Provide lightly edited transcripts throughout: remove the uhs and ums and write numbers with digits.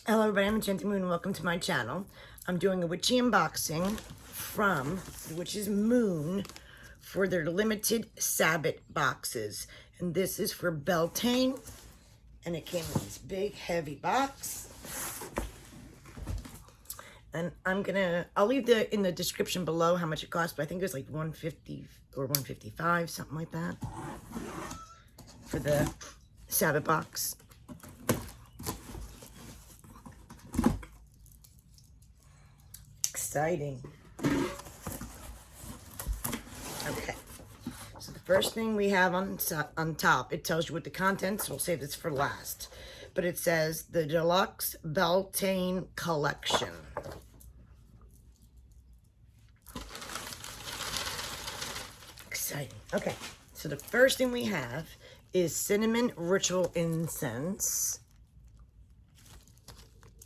Hello everybody, I'm Enchanted Moon and welcome to my channel. I'm doing a witchy unboxing from the Witch's Moon for their limited Sabbath boxes. And this is for Beltane. And it came in this big heavy box. And I'll leave in the description below how much it cost, but I think it was like $150 or $155, something like that, for the Sabbath box. Exciting. Okay, so the first thing we have on top, it tells you what the contents, we'll save this for last, but it says the Deluxe Beltane Collection. Exciting. Okay, so the first thing we have is cinnamon ritual incense.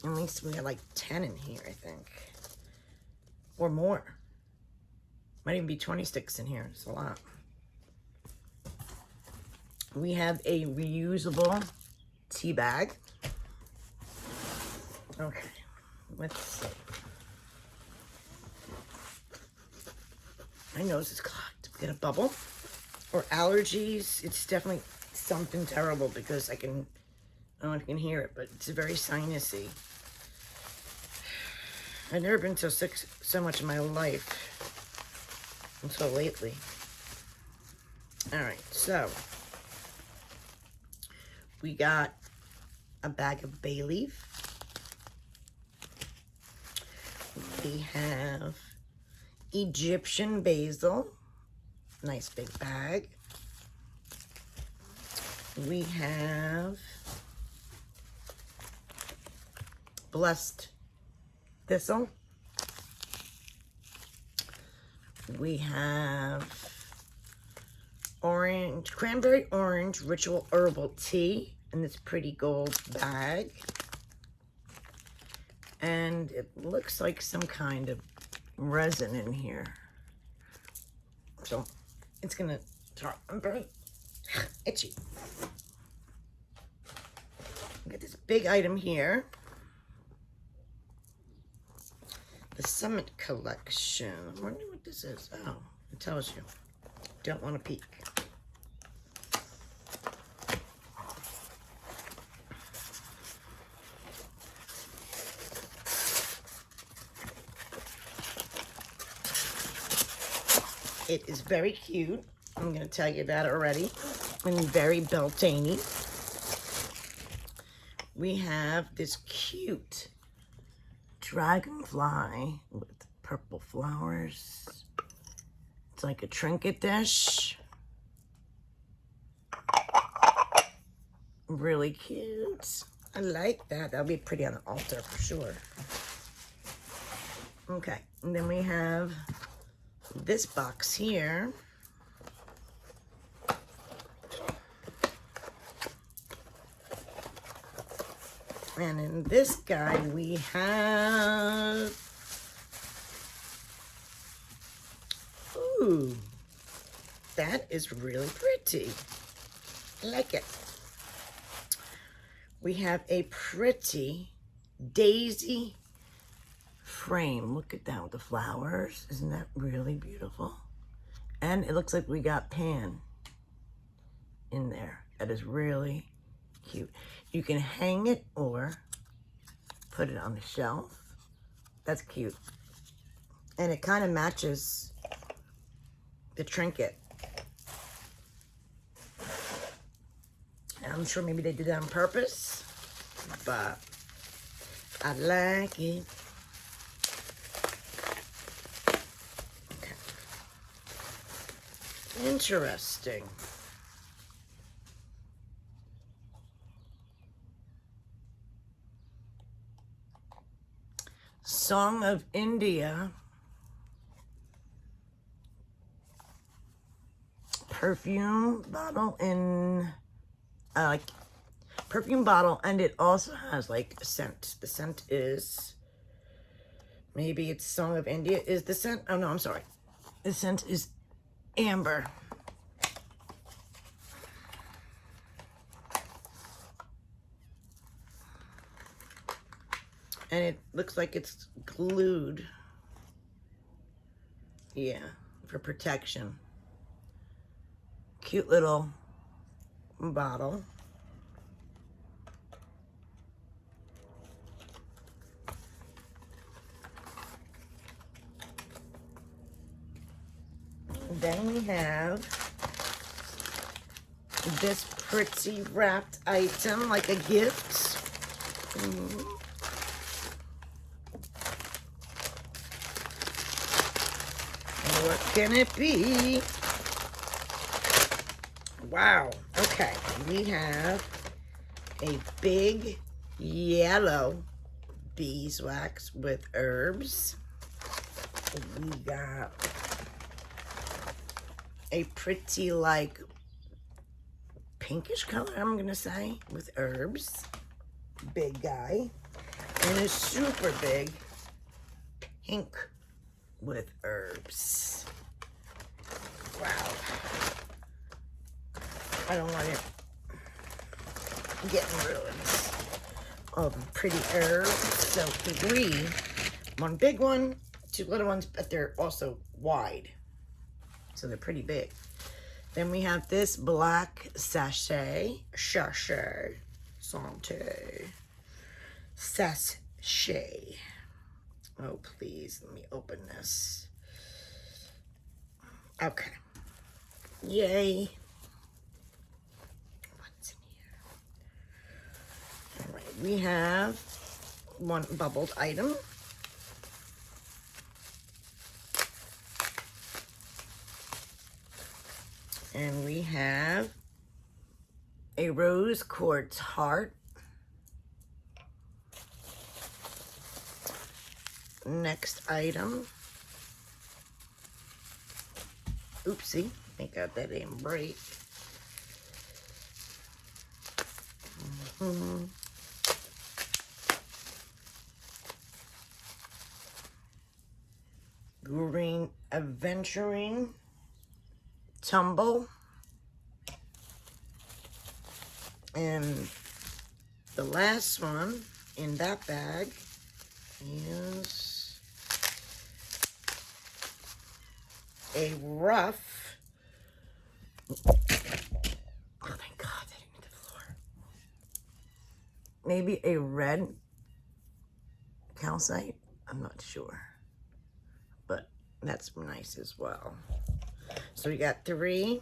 At least we have like 10 in here, I think. Or more. Might even be 20 sticks in here. It's a lot. We have a reusable tea bag. Okay, let's see. My nose is clogged. Get a bubble. Or allergies. It's definitely something terrible because I don't know if you can hear it, but it's very sinusy. I've never been so sick so much in my life until lately. All right, so we got a bag of bay leaf. We have Egyptian basil, nice big bag. We have blessed thistle. We have cranberry orange ritual herbal tea in this pretty gold bag. And it looks like some kind of resin in here. So it's gonna start, I'm very itchy. Get this big item here. The Summit Collection. I wonder what this is. Oh, it tells you. Don't want to peek. It is very cute. I'm going to tell you that already. And very Beltane-y. We have this cute dragonfly with purple flowers. It's like a trinket dish. Really cute. I like that. That'll be pretty on the altar for sure. Okay, and then we have this box here. And in this guy, we have, ooh, that is really pretty. I like it. We have a pretty daisy frame. Look at that with the flowers. Isn't that really beautiful? And it looks like we got pan in there. That is really cute. You can hang it or put it on the shelf. That's cute. And it kind of matches the trinket. And I'm sure maybe they did that on purpose, but I like it. Okay. Interesting. Song of India. Perfume bottle in, like perfume bottle, and it also has like a scent. The scent is, maybe it's Song of India is the scent. Oh no, I'm sorry. The scent is amber. And it looks like it's glued. Yeah, for protection. Cute little bottle. Then we have this pretty wrapped item, like a gift. What can it be? Wow. Okay, we have a big yellow beeswax with herbs. We got a pretty, like, pinkish color, I'm gonna say, with herbs. Big guy. And a super big pink with herbs. Wow. I don't want it getting ruined. All the pretty herbs. So 3, one big one, 2 little ones, but they're also wide. So they're pretty big. Then we have this black sachet. Oh, please, let me open this. Okay. Yay. What's in here? All right, we have one bubbled item. And we have a rose quartz heart. Next item. Oopsie, thank God that didn't break. Green Aventurine Tumble. And the last one in that bag is a rough. Oh, thank God that didn't hit the floor. Maybe a red calcite. I'm not sure. But that's nice as well. So we got 3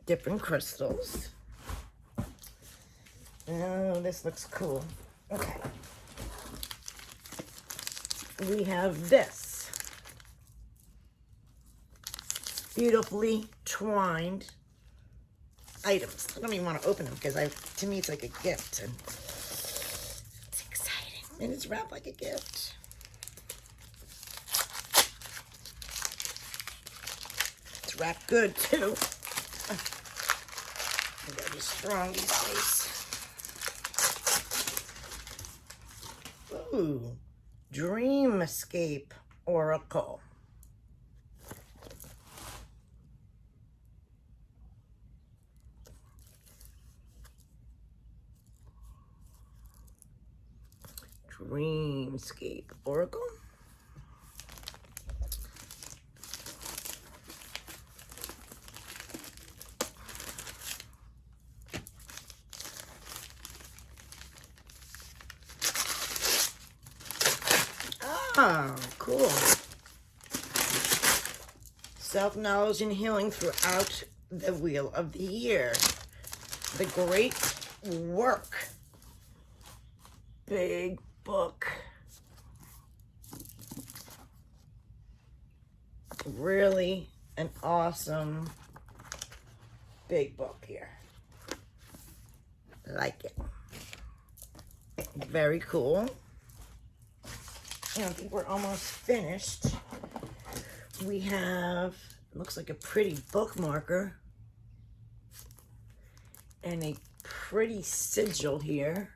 different crystals. Oh, this looks cool. Okay. We have this beautifully twined items. I don't even want to open them because to me it's like a gift and it's exciting. And it's wrapped like a gift. It's wrapped good too. I gotta be strong these days. Ooh, Dreamscape Oracle. Dreamscape Oracle. Oh, cool. Self-knowledge and healing throughout the wheel of the year. The great work. Big book. Really an awesome big book here. Like it. Very cool. I think we're almost finished. We have, looks like a pretty bookmarker and a pretty sigil here.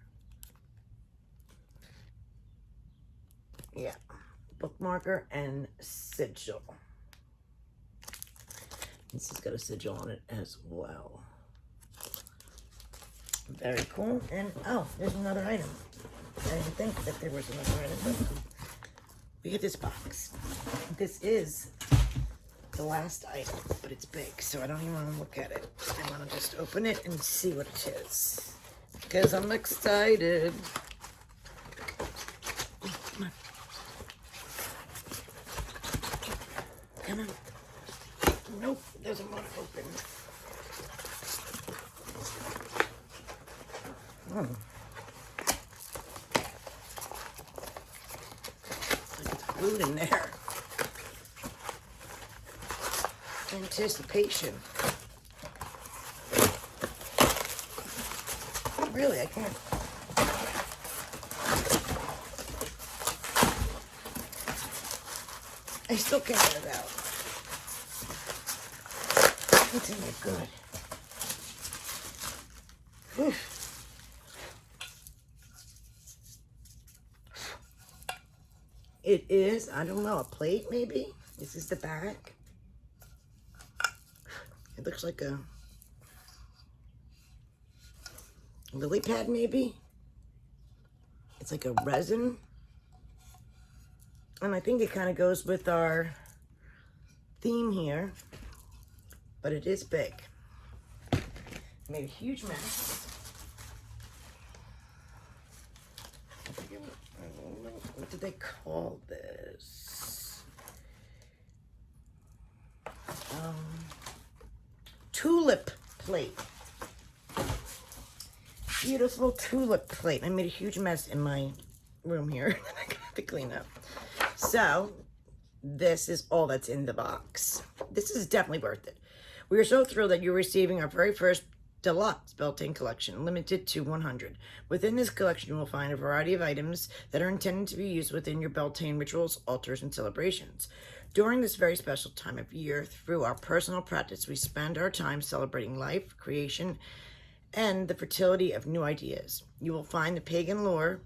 Yeah, bookmarker and sigil. This has got a sigil on it as well. Very cool. And oh, there's another item. I didn't think that there was another in it, but we get this box. This is the last item, but it's big, so I don't even want to look at it. I want to just open it and see what it is, because I'm excited. Come on. Come on. Nope, doesn't want to open. Oh. Like it's food in there. Anticipation. Really, I can't. I still can't get it out. It's in there good. Whew. It is, I don't know, a plate maybe? This is the back. It looks like a lily pad maybe. It's like a resin. And I think it kind of goes with our theme here. But it is big. Made a huge mess. What did they call this? Tulip plate. Beautiful tulip plate. I made a huge mess in my room here that I got to clean up. So, this is all that's in the box. This is definitely worth it. We are so thrilled that you're receiving our very first deluxe Beltane collection, limited to 100. Within this collection, you will find a variety of items that are intended to be used within your Beltane rituals, altars, and celebrations. During this very special time of year, through our personal practice, we spend our time celebrating life, creation, and the fertility of new ideas. You will find the pagan lore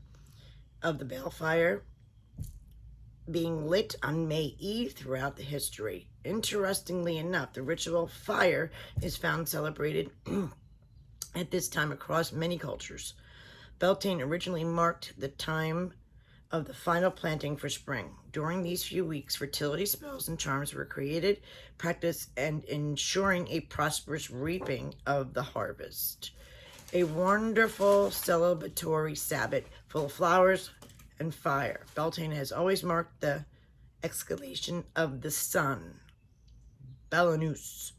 of the balefire being lit on May Eve throughout the history. Interestingly enough, the ritual fire is found celebrated at this time across many cultures. Beltane originally marked the time of the final planting for spring. During these few weeks, fertility spells and charms were created, practiced, and ensuring a prosperous reaping of the harvest. A wonderful celebratory Sabbath full of flowers and fire. Beltane has always marked the escalation of the sun, Belanus,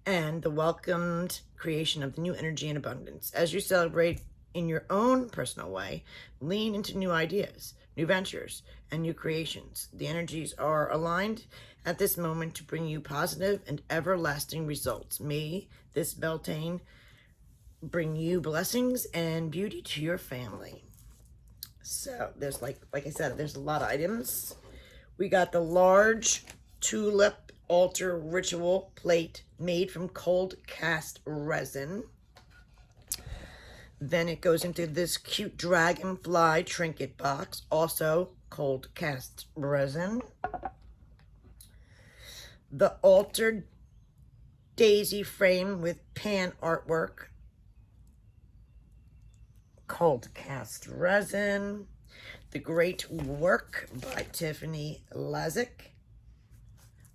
and the welcomed creation of the new energy and abundance. As you celebrate in your own personal way, lean into new ideas, new ventures, and new creations. The energies are aligned at this moment to bring you positive and everlasting results. May this Beltane bring you blessings and beauty to your family. So there's like I said, there's a lot of items. We got the large tulip altar ritual plate made from cold cast resin. Then it goes into this cute dragonfly trinket box, also cold cast resin. The altar daisy frame with pan artwork, cold cast resin. The Great Work by Tiffany Lazick.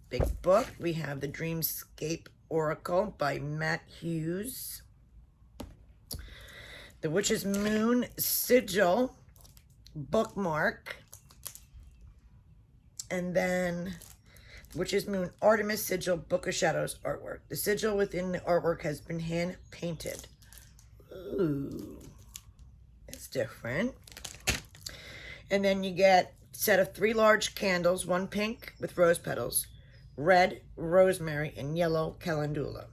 Big book. We have the Dreamscape Oracle by Matt Hughes. The Witch's Moon Sigil bookmark. And then Witch's Moon Artemis Sigil Book of Shadows artwork. The sigil within the artwork has been hand painted. Ooh. That's different. And then you get a set of 3 large candles, one pink with rose petals, red rosemary, and yellow calendula.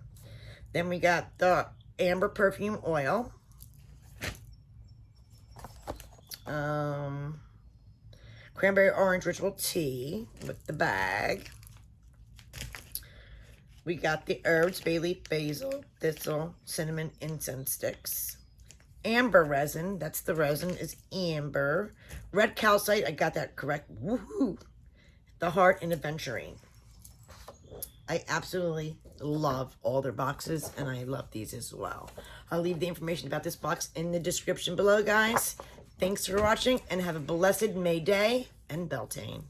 Then we got the amber perfume oil, cranberry orange ritual tea with the bag. We got the herbs, bay leaf, basil, thistle, cinnamon, incense sticks. Amber resin, that's the resin, is amber. Red calcite, I got that correct. Woohoo! The heart and aventurine. I absolutely love all their boxes, and I love these as well. I'll leave the information about this box in the description below, guys. Thanks for watching and have a blessed May Day and Beltane.